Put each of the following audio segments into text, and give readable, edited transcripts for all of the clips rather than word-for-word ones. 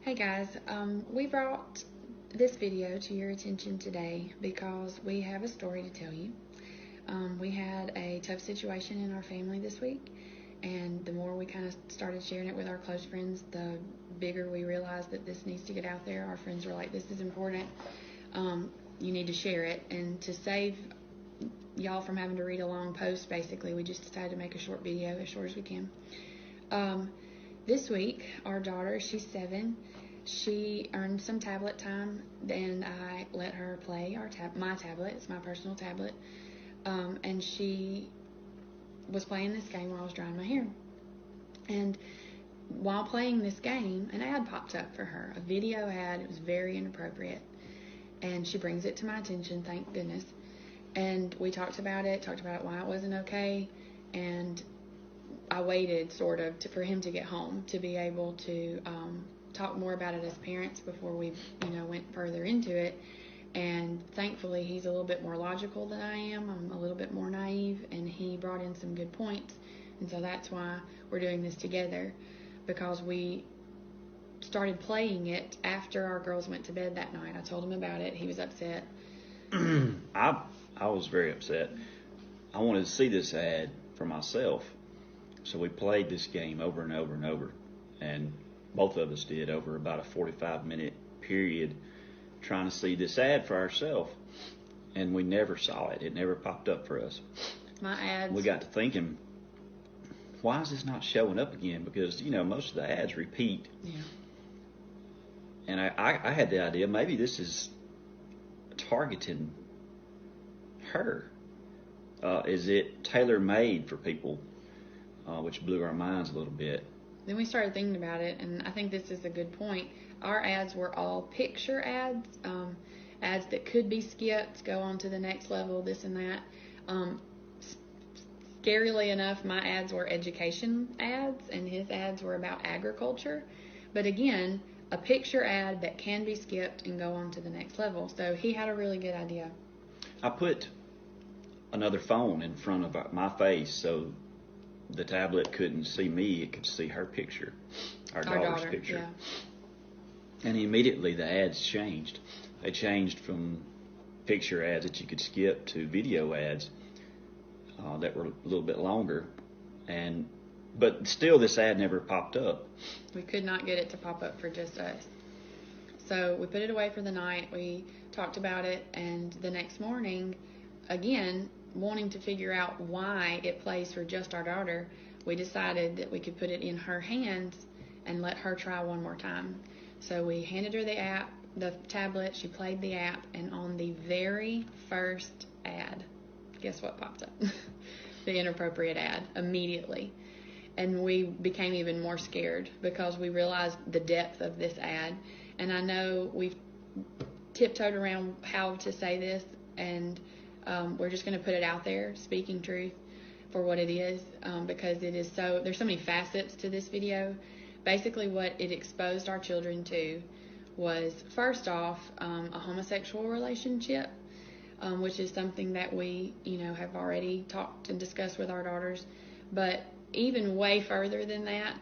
Hey guys, we brought this video to your attention today because we have a story to tell you. We had a tough situation in our family this week, and the more we kind of started sharing it with our close friends, the bigger we realized that this needs to get out there. Our friends were like, this is important, you need to share it. And to save y'all from having to read a long post, basically, we just decided to make a short video, as short as we can. This week, our daughter, she's 7, she earned some tablet time, and I let her play my tablet. It's my personal tablet. And she was playing this game while I was drying my hair. And while playing this game, an ad popped up for her, a video ad. It was very inappropriate. And she brings it to my attention, thank goodness. And we talked about it why it wasn't okay. And I waited sort of for him to get home to be able to talk more about it as parents before we went further into it. And thankfully he's a little bit more logical than I am. I'm a little bit more naive, and he brought in some good points. And so that's why we're doing this together, because we started playing it after our girls went to bed that night. I told him about it. He was upset. I was very upset. I wanted to see this ad for myself. So we played this game over and over and over, and both of us did over about a 45-minute period trying to see this ad for ourselves, and we never saw it. It never popped up for us. My ads. We got to thinking, why is this not showing up again? Because, most of the ads repeat. Yeah. And I had the idea, maybe this is targeting her. Is it tailor-made for people? Which blew our minds a little bit. Then we started thinking about it, and I think this is a good point. Our ads were all picture ads, ads that could be skipped, go on to the next level, this and that. Scarily enough, my ads were education ads, and his ads were about agriculture. But again, a picture ad that can be skipped and go on to the next level. So he had a really good idea. I put another phone in front of my face so the tablet couldn't see me, it could see her picture, our daughter's picture. Yeah. And immediately the ads changed. They changed from picture ads that you could skip to video ads that were a little bit longer. But still this ad never popped up. We could not get it to pop up for just us. So we put it away for the night. We talked about it, and the next morning, again, wanting to figure out why it plays for just our daughter, we decided that we could put it in her hands and let her try one more time. So we handed her the tablet, she played the app, and on the very first ad, guess what popped up? The inappropriate ad immediately. And we became even more scared because we realized the depth of this ad. And I know we've tiptoed around how to say this, and we're just going to put it out there, speaking truth for what it is, because there's so many facets to this video. Basically what it exposed our children to was, first off, a homosexual relationship, which is something that we have already talked and discussed with our daughters. But even way further than that,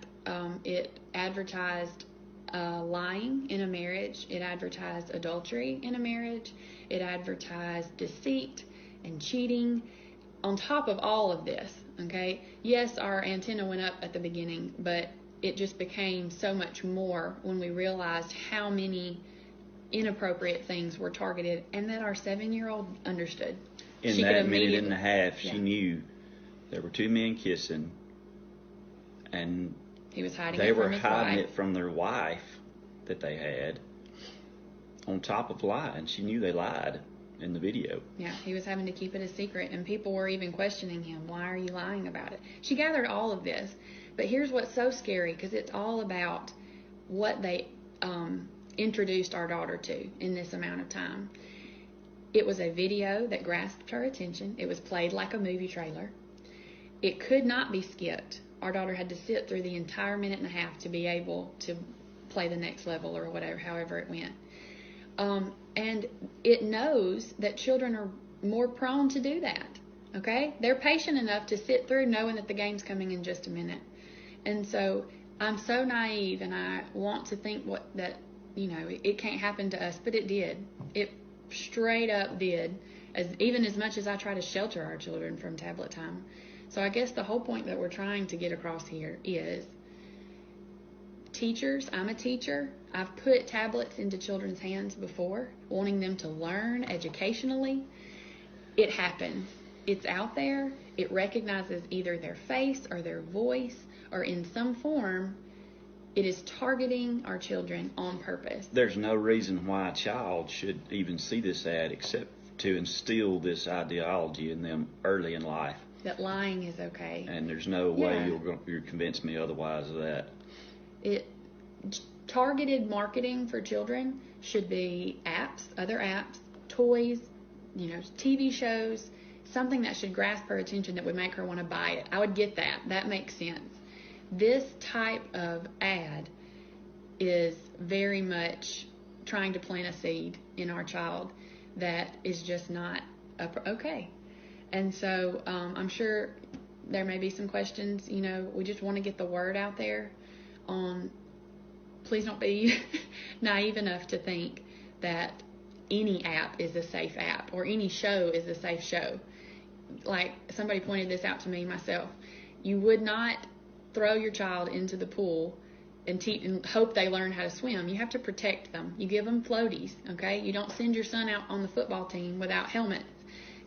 it advertised lying in a marriage. It advertised adultery in a marriage. It advertised deceit and cheating. On top of all of this, okay, yes, our antenna went up at the beginning, but it just became so much more when we realized how many inappropriate things were targeted, and that our 7-year-old understood. In that minute and a half, she knew there were two men kissing, and he was hiding they it were from his hiding wife. it from their wife that they had, on top of lying. She knew they lied in the video. Yeah, he was having to keep it a secret, and people were even questioning him. Why are you lying about it? She gathered all of this, but here's what's so scary, because it's all about what they introduced our daughter to in this amount of time. It was a video that grasped her attention. It was played like a movie trailer. It could not be skipped. Our daughter had to sit through the entire minute and a half to be able to play the next level, or whatever, however it went. And it knows that children are more prone to do that, okay? They're patient enough to sit through knowing that the game's coming in just a minute. And so I'm so naive, and I want to think that it can't happen to us, but it did. It straight up did. Even as much as I try to shelter our children from tablet time. So I guess the whole point that we're trying to get across here is, teachers, I'm a teacher. I've put tablets into children's hands before, wanting them to learn educationally. It happens. It's out there. It recognizes either their face or their voice, or in some form, it is targeting our children on purpose. There's no reason why a child should even see this ad except to instill this ideology in them early in life. That lying is okay. And there's no way you'll convince me otherwise of that. Targeted marketing for children should be apps, other apps, toys, TV shows, something that should grasp her attention that would make her want to buy it. I would get that. That makes sense. This type of ad is very much trying to plant a seed in our child that is just not okay. And so I'm sure there may be some questions. We just want to get the word out there on, please don't be naive enough to think that any app is a safe app or any show is a safe show. Like somebody pointed this out to me myself. You would not throw your child into the pool and hope they learn how to swim. You have to protect them. You give them floaties, okay? You don't send your son out on the football team without helmets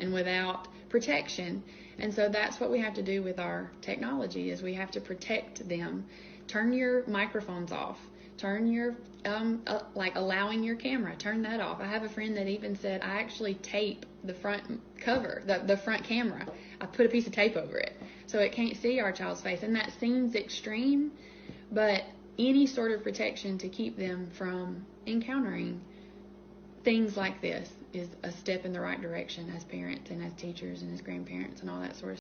and without protection. And so that's what we have to do with our technology, is we have to protect them. Turn your microphones off. Turn your, allowing your camera, turn that off. I have a friend that even said, I actually tape the front cover, the front camera. I put a piece of tape over it so it can't see our child's face. And that seems extreme, but any sort of protection to keep them from encountering things like this is a step in the right direction as parents and as teachers and as grandparents and all that sort of